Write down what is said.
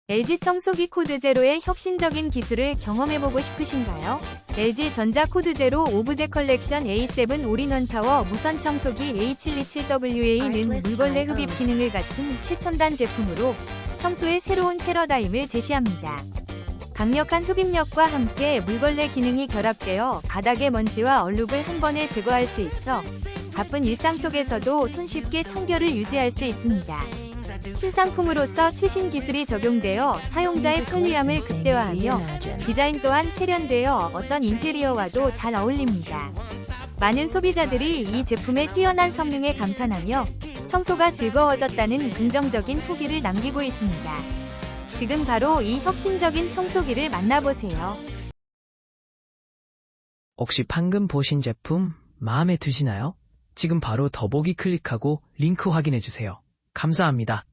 LG 청소기 코드 제로의 혁신적인 기술을 경험해보고 싶으신가요? LG전자 코드 제로 오브제 컬렉션 A7 올인원 타워 무선 청소기 A727WA는 물걸레 흡입 기능을 갖춘 최첨단 제품으로 청소의 새로운 패러다임을 제시합니다. 강력한 흡입력과 함께 물걸레 기능이 결합되어 바닥의 먼지와 얼룩을 한 번에 제거할 수 있어 바쁜 일상 속에서도 손쉽게 청결을 유지할 수 있습니다. 신상품으로서 최신 기술이 적용되어 사용자의 편리함을 극대화하며 디자인 또한 세련되어 어떤 인테리어와도 잘 어울립니다. 많은 소비자들이 이 제품의 뛰어난 성능에 감탄하며 청소가 즐거워졌다는 긍정적인 후기를 남기고 있습니다. 지금 바로 이 혁신적인 청소기를 만나보세요. 혹시 방금 보신 제품 마음에 드시나요? 지금 바로 더보기 클릭하고 링크 확인해주세요. 감사합니다.